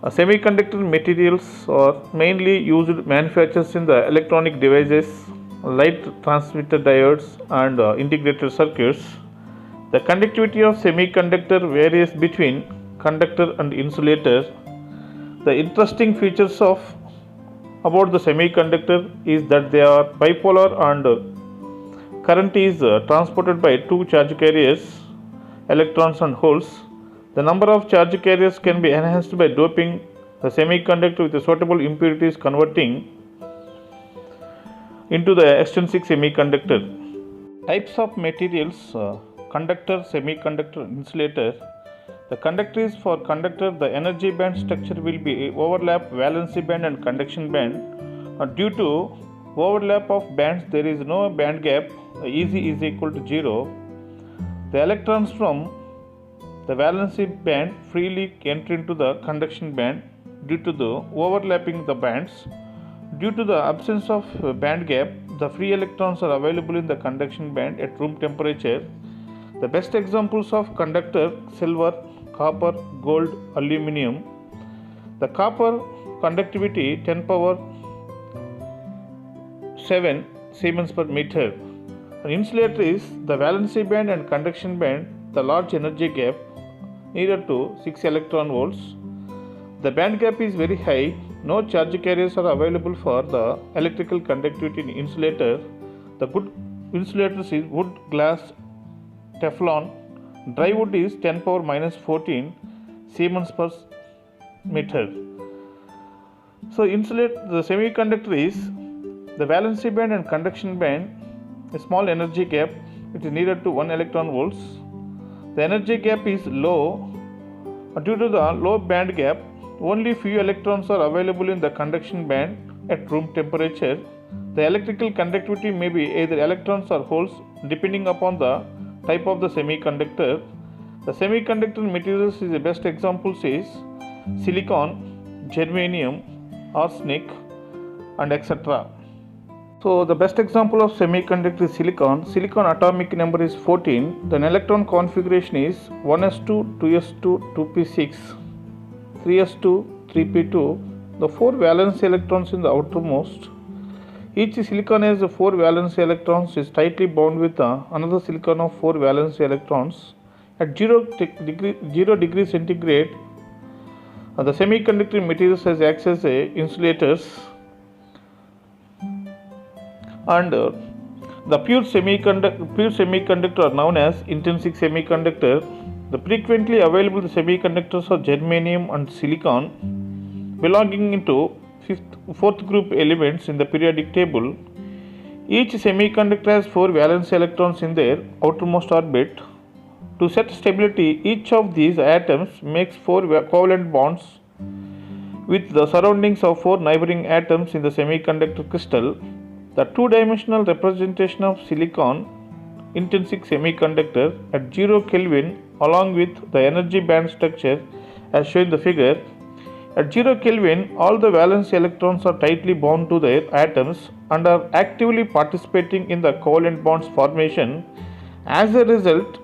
Semiconductor materials are mainly used manufactured in the electronic devices, light transmitter diodes, and integrated circuits. The conductivity of semiconductor varies between conductor and insulator. The interesting features of about the semiconductor is that they are bipolar and current is transported by two charge carriers, electrons and holes. The number of charge carriers can be enhanced by doping the semiconductor with suitable impurities, converting into the extrinsic semiconductor. Types of materials: conductor, semiconductor, insulator. The conductors for conductor, the energy band structure will be overlap, valency band and conduction band. Due to overlap of bands, there is no band gap. Eg is equal to 0. The electrons from the valency band freely enter into the conduction band due to the overlapping the bands. Due to the absence of band gap, the free electrons are available in the conduction band at room temperature. The best examples of conductor: silver, copper, gold, aluminum. The copper conductivity 10 power 7 Siemens per meter. An insulator is the valency band and conduction band, the large energy gap needed to 6 electron volts. The band gap is very high. No charge carriers are available for the electrical conductivity in insulator. The good insulators is wood, glass, Teflon. Dry wood is 10 power minus 14 Siemens per meter. So insulate the semiconductor is the valency band and conduction band, a small energy gap. It is needed to 1 electron volts. The energy gap is low. Due to the low band gap, only few electrons are available in the conduction band at room temperature. The electrical conductivity may be either electrons or holes depending upon the type of the semiconductor. The semiconductor materials is the best examples is silicon, germanium, arsenic and etc. So the best example of semiconductor is silicon. Silicon atomic number is 14. The electron configuration is 1s2, 2s2, 2p6, 3s2, 3p2. The 4 valence electrons in the outermost. Each silicon has 4 valence electrons is tightly bound with another silicon of 4 valence electrons. At 0 degree centigrade, the semiconductor materials acts as insulators, and the pure semiconductor are known as intrinsic semiconductor. The frequently available semiconductors are germanium and silicon, belonging into fourth group elements in the periodic table. Each semiconductor has 4 valence electrons in their outermost orbit. To set stability, each of these atoms makes 4 covalent bonds with the surroundings of 4 neighboring atoms in the semiconductor crystal. The two-dimensional representation of silicon intrinsic semiconductor at 0 Kelvin along with the energy band structure as shown in the figure. At 0 Kelvin, all the valence electrons are tightly bound to their atoms and are actively participating in the covalent bonds formation. As a result,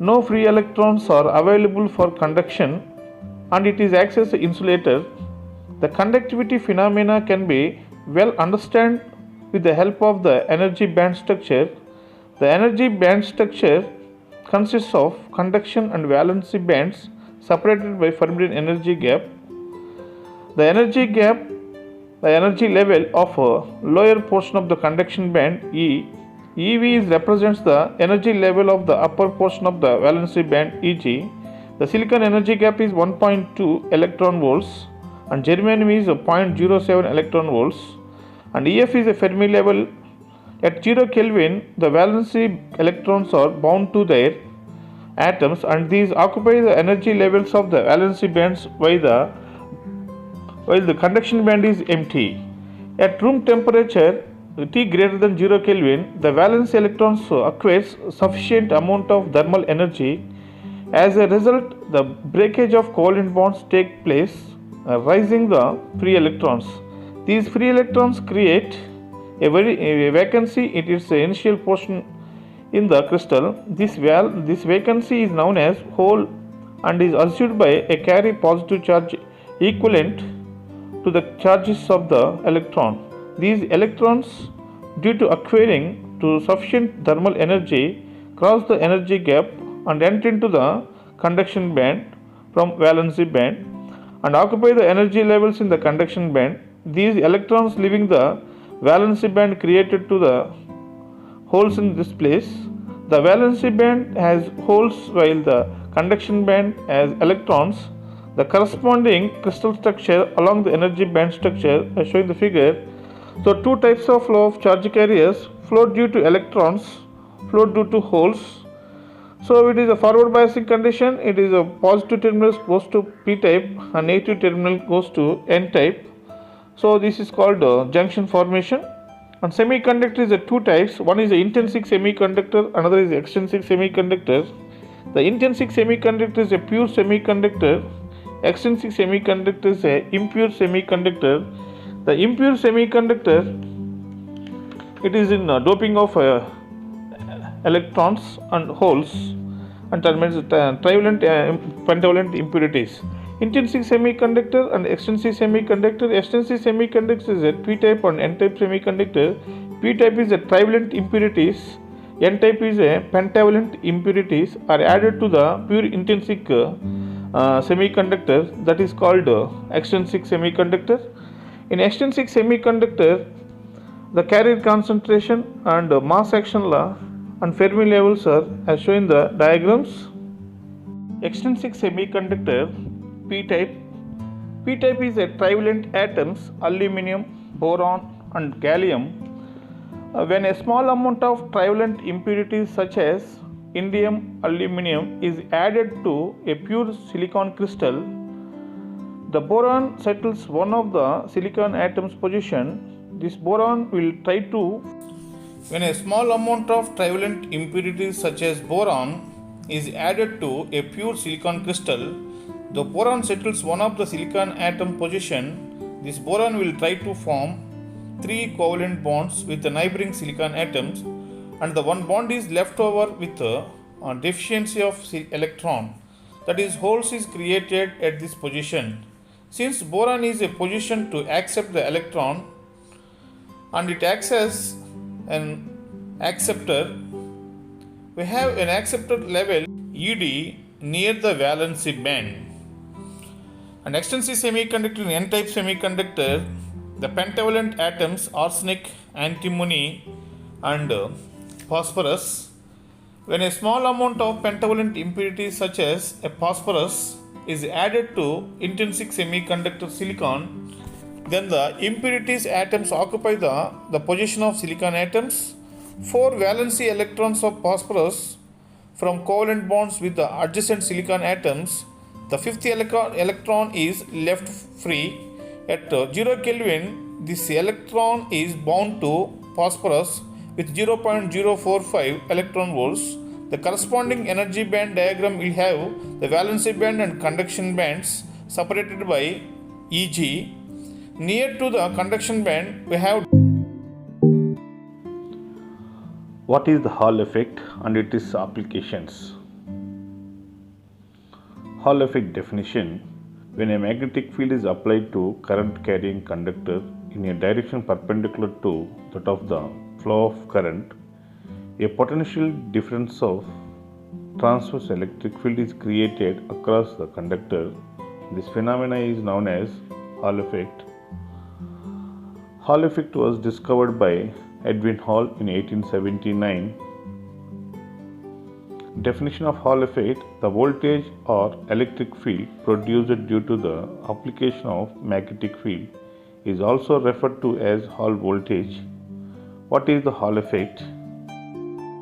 no free electrons are available for conduction and it is acts as an insulator. The conductivity phenomena can be well understood with the help of the energy band structure. The energy band structure consists of conduction and valency bands separated by Fermi energy gap. The energy level of a lower portion of the conduction band E. EV represents the energy level of the upper portion of the valency band EG. The silicon energy gap is 1.2 electron volts and germanium is 0.07 electron volts, and EF is a Fermi level. At 0 Kelvin, the valency electrons are bound to their atoms and these occupy the energy levels of the valency bands while the conduction band is empty. At room temperature T greater than 0 Kelvin, the valence electrons acquires sufficient amount of thermal energy. As a result, the breakage of covalent bonds take place, raising the free electrons. These free electrons create a vacancy in its initial portion in the crystal. This vacancy is known as hole and is issued by a carry positive charge equivalent to the charges of the electron. These electrons, due to acquiring to sufficient thermal energy, cross the energy gap and enter into the conduction band from valency band and occupy the energy levels in the conduction band. These electrons leaving the valency band created to the holes in this place. The valency band has holes while the conduction band has electrons. The corresponding crystal structure along the energy band structure as shown in the figure. So two types of flow of charge carriers: flow due to electrons, flow due to holes. So it is a forward biasing condition. It is a positive terminal goes to P type and negative terminal goes to N type. So this is called junction formation. And semiconductor is two types. One is the intrinsic semiconductor, another is the extrinsic semiconductor. The intrinsic semiconductor is a pure semiconductor. Extrinsic semiconductor is a impure semiconductor. The impure semiconductor, it is in doping of electrons and holes and terminates trivalent pentavalent impurities. Intrinsic semiconductor and extrinsic semiconductor. Extrinsic semiconductor is a P type and N type semiconductor. P type is a trivalent impurities. N type is a pentavalent impurities are added to the pure intrinsic semiconductor, that is called extrinsic semiconductor. In extrinsic semiconductor, the carrier concentration and mass action law and Fermi levels are as shown in the diagrams. Extrinsic semiconductor P type. P type is a trivalent atoms aluminum, boron and gallium. When a small amount of trivalent impurities such as indium, aluminum is added to a pure silicon crystal, the boron settles one of the silicon atom's position. This boron will try to. When a small amount of trivalent impurities such as boron is added to a pure silicon crystal, the boron settles one of the silicon atom position. This boron will try to form three covalent bonds with the neighboring silicon atoms, and the one bond is left over with a deficiency of electron, that is holes is created at this position. Since boron is a position to accept the electron and it acts as an acceptor, we have an acceptor level ED near the valency band. An extrinsic semiconductor, N-type semiconductor, the pentavalent atoms arsenic, antimony and phosphorus. When a small amount of pentavalent impurities such as a phosphorus is added to intrinsic semiconductor silicon, then the impurities atoms occupy the position of silicon atoms. 4 valency electrons of phosphorus from covalent bonds with the adjacent silicon atoms. The fifth electron is left free. At 0 Kelvin, this electron is bound to phosphorus with 0.045 electron volts. The corresponding energy band diagram will have the valency band and conduction bands separated by Eg. Near to the conduction band, we have. What is the Hall effect and its applications? Hall effect definition: when a magnetic field is applied to current carrying conductor in a direction perpendicular to that of the flow of current, a potential difference of transverse electric field is created across the conductor. This phenomena is known as Hall effect. Hall effect was discovered by Edwin Hall in 1879. Definition of Hall effect: the voltage or electric field produced due to the application of magnetic field is also referred to as Hall voltage. What is the Hall effect?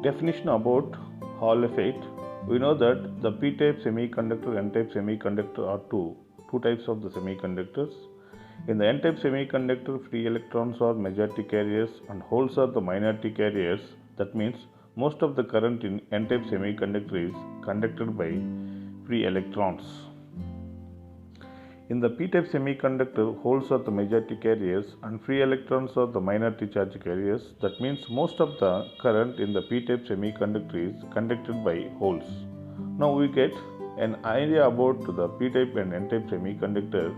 Definition about Hall effect: we know that the p-type semiconductor, n-type semiconductor are two types of the semiconductors. In the n-type semiconductor, free electrons are majority carriers and holes are the minority carriers. That means most of the current in n-type semiconductor is conducted by free electrons. In the p-type semiconductor, holes are the majority carriers and free electrons are the minority charge carriers. That means most of the current in the p-type semiconductor is conducted by holes. Now we get an idea about the p-type and n-type semiconductor,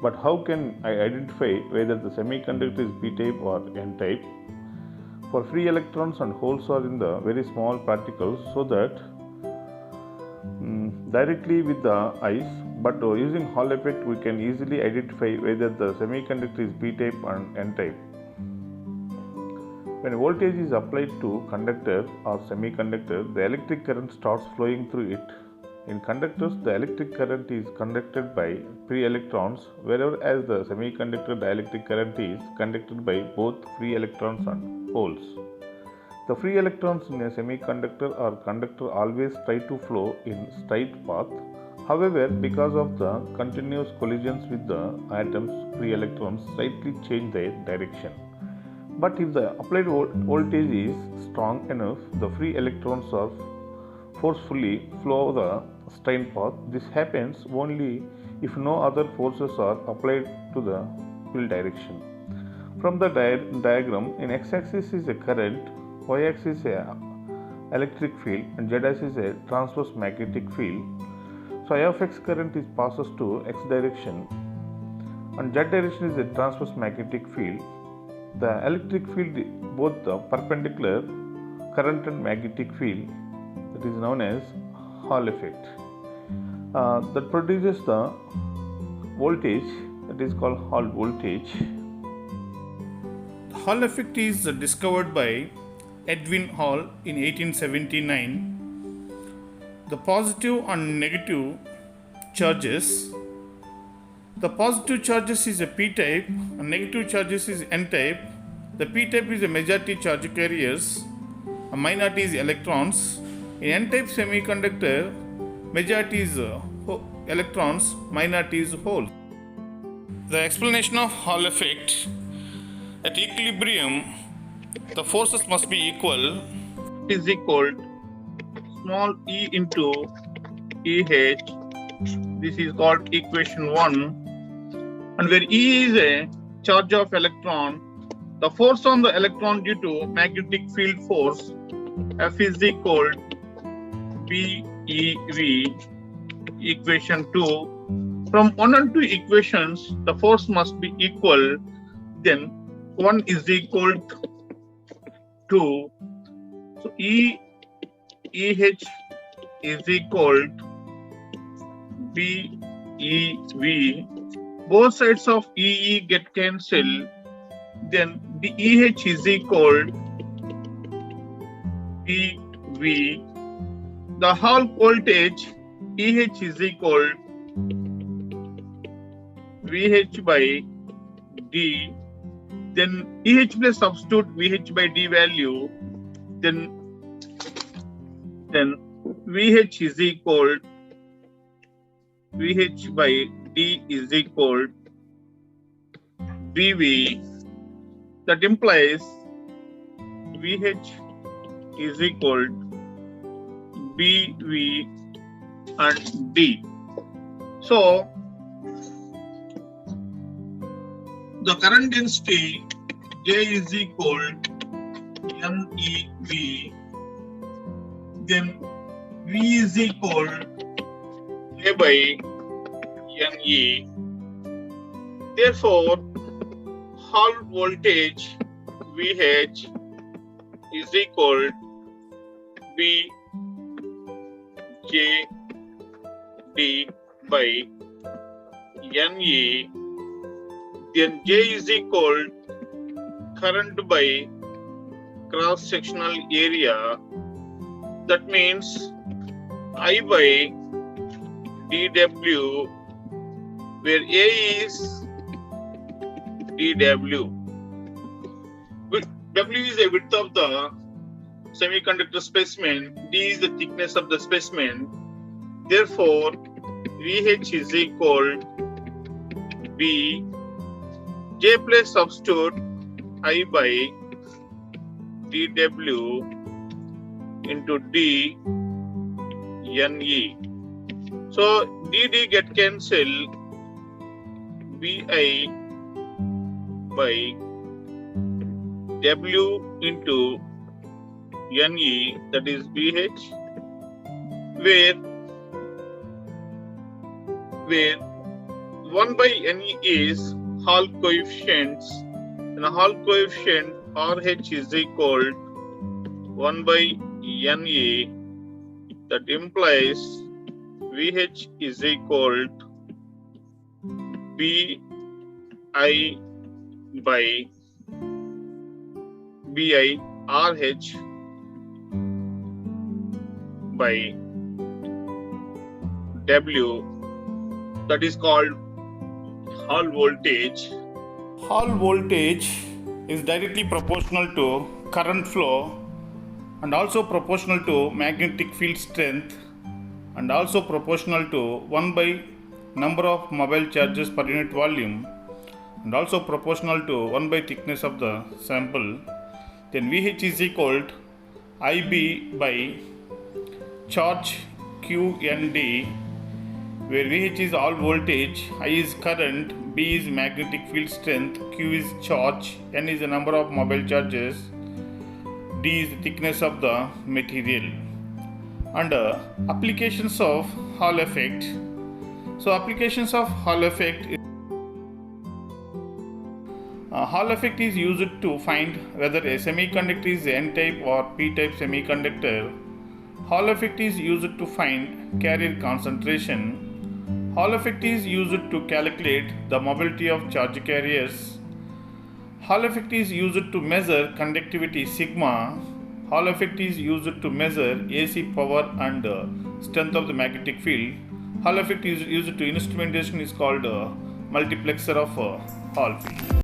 but how can I identify whether the semiconductor is p-type or n-type? For free electrons and holes are in the very small particles, so that directly with the eyes, but using Hall effect we can easily identify whether the semiconductor is p-type and n-type. When voltage is applied to conductor or semiconductor, the electric current starts flowing through it. In conductors, the electric current is conducted by free electrons, whereas the semiconductor dielectric current is conducted by both free electrons and holes. The free electrons in a semiconductor or conductor always try to flow in straight path. However, because of the continuous collisions with the atoms, free electrons slightly change their direction. But if the applied voltage is strong enough, the free electrons are forcefully flow the straight path. This happens only if no other forces are applied to the field direction. From the diagram, in x-axis is a current, y-axis is a electric field, and z-axis is a transverse magnetic field. So I of x current is passes to x direction, and z direction is a transverse magnetic field. The electric field, both the perpendicular current and magnetic field, that is known as Hall effect, that produces the voltage, that is called Hall voltage. The Hall effect is discovered by Edwin Hall in 1879. The positive and negative charges. The positive charges is a p-type and negative charges is n-type. The p-type is a majority charge carriers, a minority is electrons. In n-type semiconductor, majority is electrons, minority is holes. The explanation of Hall effect: at equilibrium, the forces must be equal. Is equal small e into EH. This is called equation 1. And where E is a charge of electron, the force on the electron due to magnetic field force, F is equal BeV, equation 2. From 1 and 2 equations, the force must be equal. Then 1 is equal to, so EH is equal to BeV. Both sides of EE get cancelled. Then the EH is equal BV. The Hall voltage EH is equal VH by D. Then EH plus substitute VH by D value. Then VH is equal VH by D is equal BV. That implies VH is equal BV and D. So the current density J is equal MEV. Then V is equal J by NE. Therefore, Hall voltage VH is equal BJD by NE. Then J is equal current by cross-sectional area. That means I by dW, where A is dW. W is the width of the semiconductor specimen, D is the thickness of the specimen. Therefore, VH is equal B. J plus substitute I by dW into D NE. So DD get cancelled, BI by W into NE, that is BH, where where 1 by Ne is Hall coefficients, and Hall coefficient RH is equal to 1 by Na. That implies VH is equal to Bi by Bi RH by W, that is called Hall voltage. Hall voltage is directly proportional to current flow and also proportional to magnetic field strength and also proportional to 1 by number of mobile charges per unit volume and also proportional to 1 by thickness of the sample. Then VH is equal to IB by charge QND, where VH is all voltage, I is current, B is magnetic field strength, Q is charge, N is the number of mobile charges, D is the thickness of the material. And applications of Hall effect. So applications of Hall effect is Hall effect is used to find whether a semiconductor is N-type or P-type semiconductor. Hall effect is used to find carrier concentration. Hall effect is used to calculate the mobility of charge carriers. Hall effect is used to measure conductivity sigma. Hall effect is used to measure AC power and strength of the magnetic field. Hall effect is used to instrumentation is called multiplexer of Hall field.